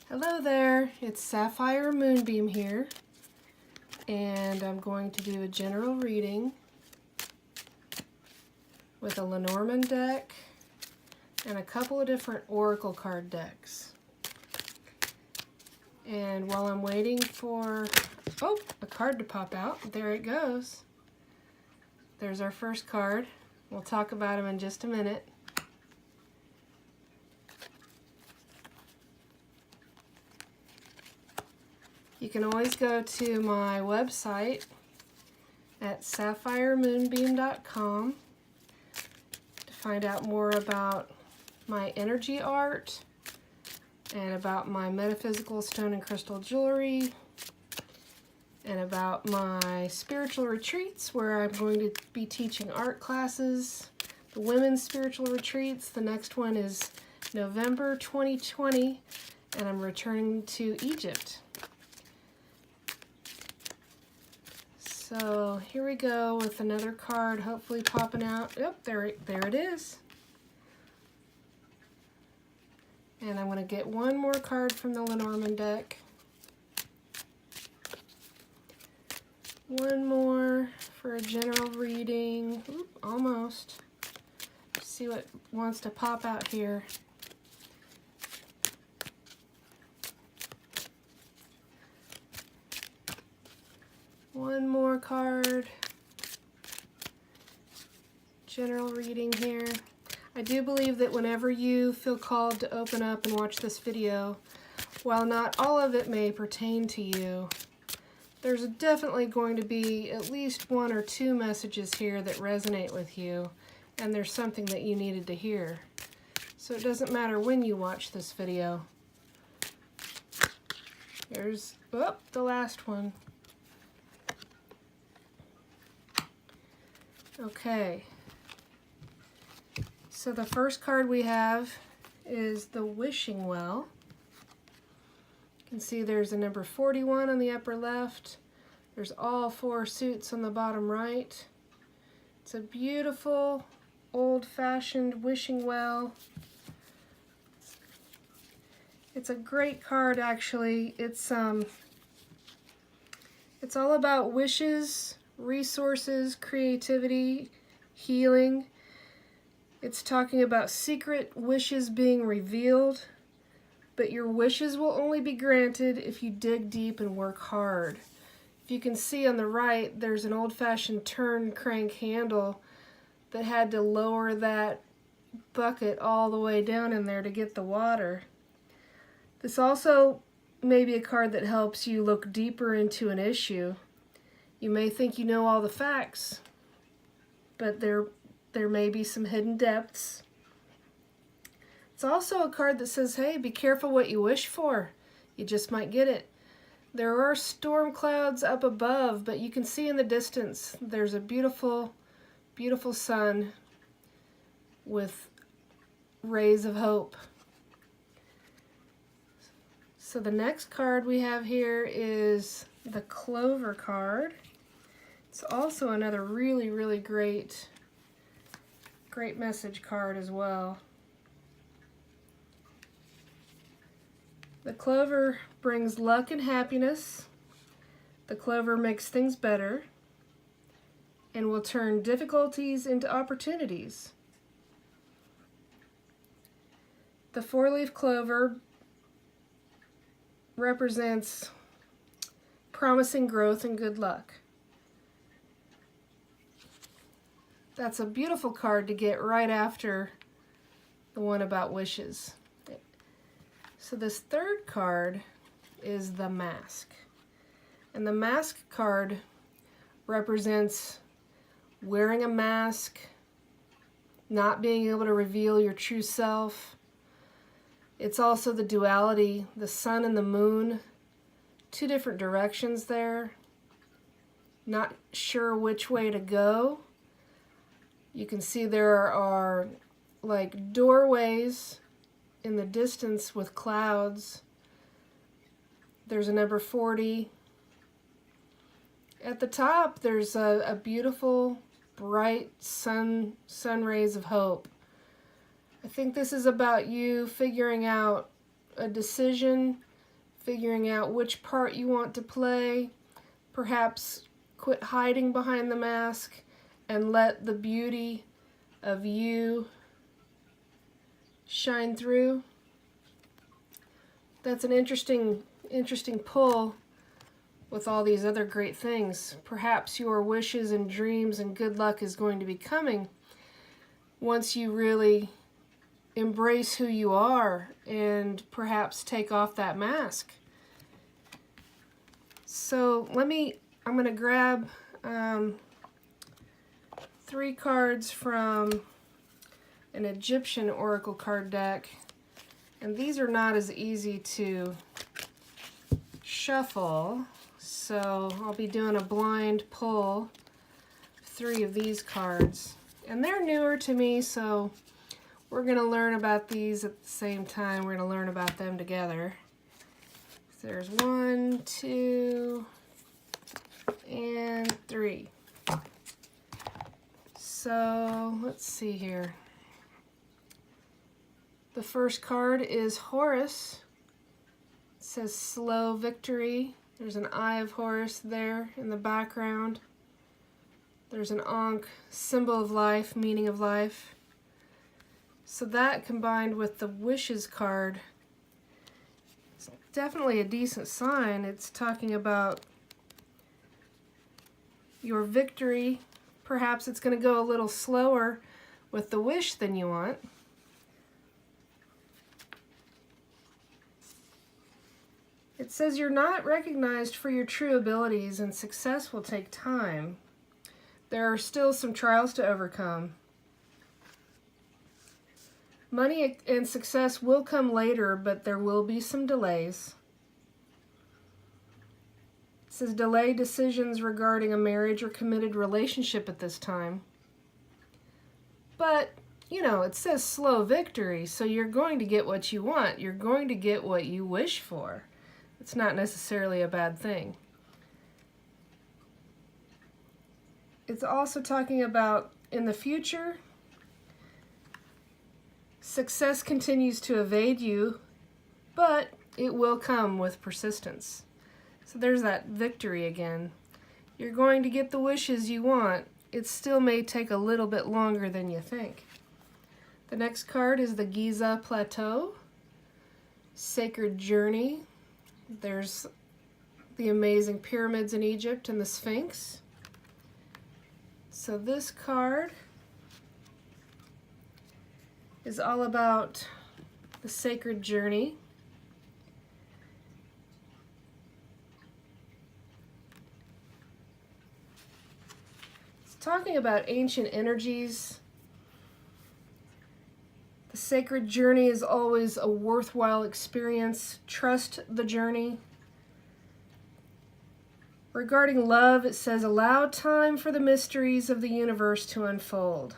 Hello there, it's Sapphire Moonbeam here, and I'm going to do a general reading with a Lenormand deck and a couple of different Oracle card decks. And while I'm waiting for, a card to pop out, there it goes. There's our first card. We'll talk about him in just a minute. You can always go to my website at sapphiremoonbeam.com to find out more about my energy art and about my metaphysical stone and crystal jewelry and about my spiritual retreats where I'm going to be teaching art classes, the women's spiritual retreats. The next one is November 2020 and I'm returning to Egypt. So here we go with another card hopefully popping out. Yep, there it is. And I'm going to get one more card from the Lenormand deck. One more for a general reading. Oop, almost. Let's see what wants to pop out here. One more card. General reading here. I do believe that whenever you feel called to open up and watch this video, while not all of it may pertain to you, there's definitely going to be at least one or two messages here that resonate with you, and there's something that you needed to hear. So it doesn't matter when you watch this video. Here's, the last one. Okay, so the first card we have is the Wishing Well. You can see there's a number 41 on the upper left. There's all four suits on the bottom right. It's a beautiful, old-fashioned wishing well. It's a great card, actually. It's all about wishes, resources, creativity, healing. It's talking about secret wishes being revealed, but your wishes will only be granted if you dig deep and work hard. If you can see on the right, there's an old-fashioned turn crank handle that had to lower that bucket all the way down in there to get the water. This also may be a card that helps you look deeper into an issue. You may think you know all the facts, but there may be some hidden depths. It's also a card that says, hey, be careful what you wish for. You just might get it. There are storm clouds up above, but you can see in the distance there's a beautiful, beautiful sun with rays of hope. So the next card we have here is the Clover card. It's also another really, really great message card as well. The clover brings luck and happiness. The clover makes things better and will turn difficulties into opportunities. The four-leaf clover represents promising growth and good luck. That's a beautiful card to get right after the one about wishes. So this third card is the Mask. And the Mask card represents wearing a mask, not being able to reveal your true self. It's also the duality, the sun and the moon, two different directions there. Not sure which way to go. You can see there are like doorways in the distance with clouds. There's a number 40. At the top, there's a beautiful, bright sun rays of hope. I think this is about you figuring out a decision figuring out which part you want to play. Perhaps quit hiding behind the mask and let the beauty of you shine through. That's an interesting pull with all these other great things. Perhaps your wishes and dreams and good luck is going to be coming once you really embrace who you are and perhaps take off that mask. So I'm going to grab 3 cards from an Egyptian Oracle card deck, and these are not as easy to shuffle, so I'll be doing a blind pull of 3 of these cards, and they're newer to me, so we're going to learn about these at the same time. We're going to learn about them together. So there's 1, 2, and 3. So let's see here. The first card is Horus. It says slow victory. There's an eye of Horus there in the background. There's an Ankh, symbol of life, meaning of life. So that combined with the wishes card, it's definitely a decent sign. It's talking about your victory. Perhaps it's going to go a little slower with the wish than you want. It says you're not recognized for your true abilities and success will take time. There are still some trials to overcome. Money and success will come later, but there will be some delays. It says delay decisions regarding a marriage or committed relationship at this time. But, you know, it says slow victory, so you're going to get what you want. You're going to get what you wish for. It's not necessarily a bad thing. It's also talking about in the future, success continues to evade you, but it will come with persistence. So there's that victory again. You're going to get the wishes you want. It still may take a little bit longer than you think. The next card is the Giza Plateau, Sacred Journey. There's the amazing pyramids in Egypt and the Sphinx. So this card is all about the sacred journey. It's talking about ancient energies. The sacred journey is always a worthwhile experience. Trust the journey. Regarding love, it says, allow time for the mysteries of the universe to unfold.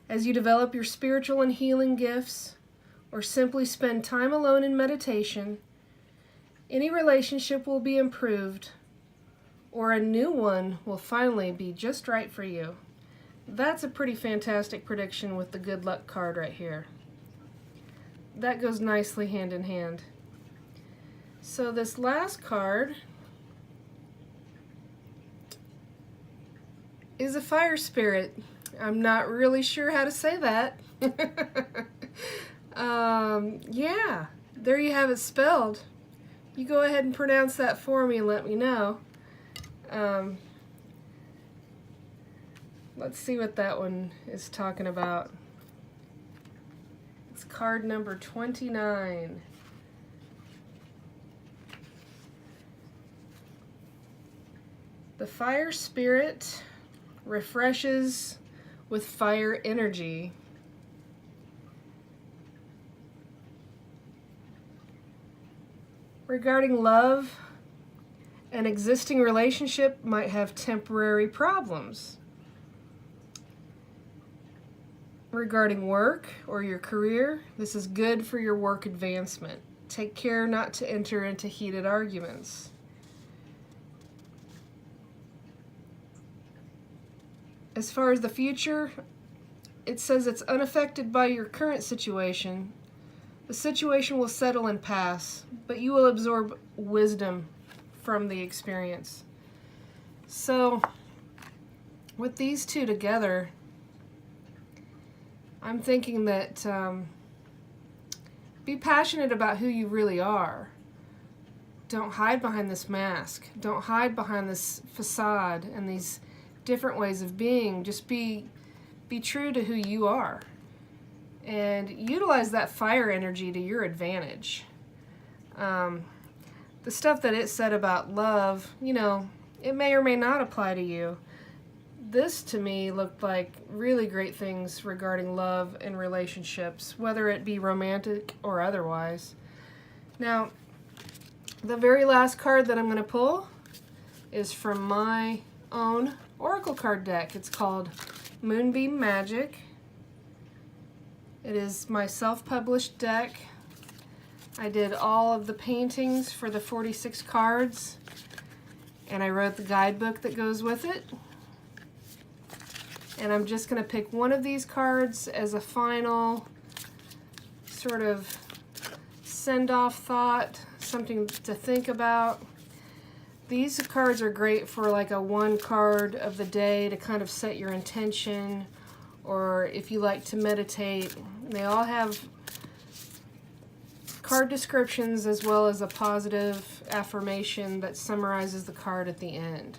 As you develop your spiritual and healing gifts, or simply spend time alone in meditation, any relationship will be improved, or a new one will finally be just right for you. That's a pretty fantastic prediction with the good luck card right here. That goes nicely hand in hand. So this last card is a fire spirit. I'm not really sure how to say that. Yeah, there you have it spelled. You go ahead and pronounce that for me and let me know. Let's see what that one is talking about. It's card number 29. The fire spirit refreshes with fire energy. Regarding love, an existing relationship might have temporary problems. Regarding work or your career, this is good for your work advancement. Take care not to enter into heated arguments. As far as the future, it says it's unaffected by your current situation, The situation will settle and pass, but you will absorb wisdom from the experience. So, with these two together, I'm thinking that be passionate about who you really are. Don't hide behind this mask. Don't hide behind this facade and these different ways of being. Just be true to who you are. And utilize that fire energy to your advantage. The stuff that it said about love, you know, it may or may not apply to you. This to me looked like really great things regarding love and relationships, whether it be romantic or otherwise. Now, the very last card that I'm going to pull is from my own Oracle card deck. It's called Moonbeam Magick. It is my self-published deck. I did all of the paintings for the 46 cards, and I wrote the guidebook that goes with it. And I'm just going to pick one of these cards as a final sort of send-off thought, something to think about. These cards are great for like a one card of the day to kind of set your intention, or if you like to meditate. They all have card descriptions as well as a positive affirmation that summarizes the card at the end.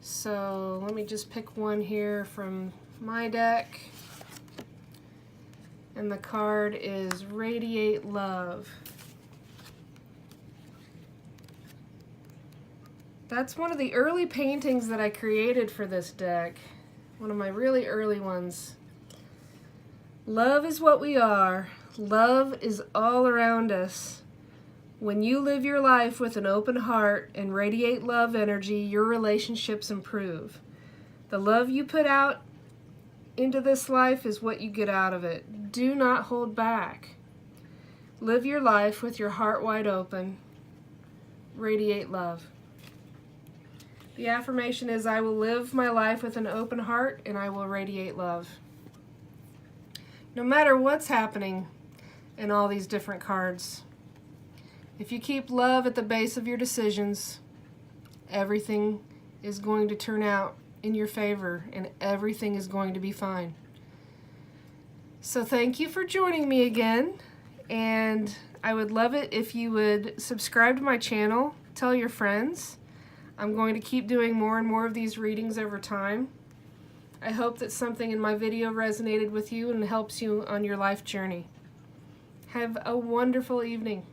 So let me just pick one here from my deck. And the card is Radiate Love. That's one of the early paintings that I created for this deck. One of my really early ones. Love is what we are. Love is all around us. When you live your life with an open heart and radiate love energy, your relationships improve. The love you put out into this life is what you get out of it. Do not hold back. Live your life with your heart wide open. Radiate love. The affirmation is, I will live my life with an open heart and I will radiate love. No matter what's happening in all these different cards, if you keep love at the base of your decisions, everything is going to turn out in your favor and everything is going to be fine. So thank you for joining me again, and I would love it if you would subscribe to my channel, tell your friends. I'm going to keep doing more and more of these readings over time. I hope that something in my video resonated with you and helps you on your life journey. Have a wonderful evening.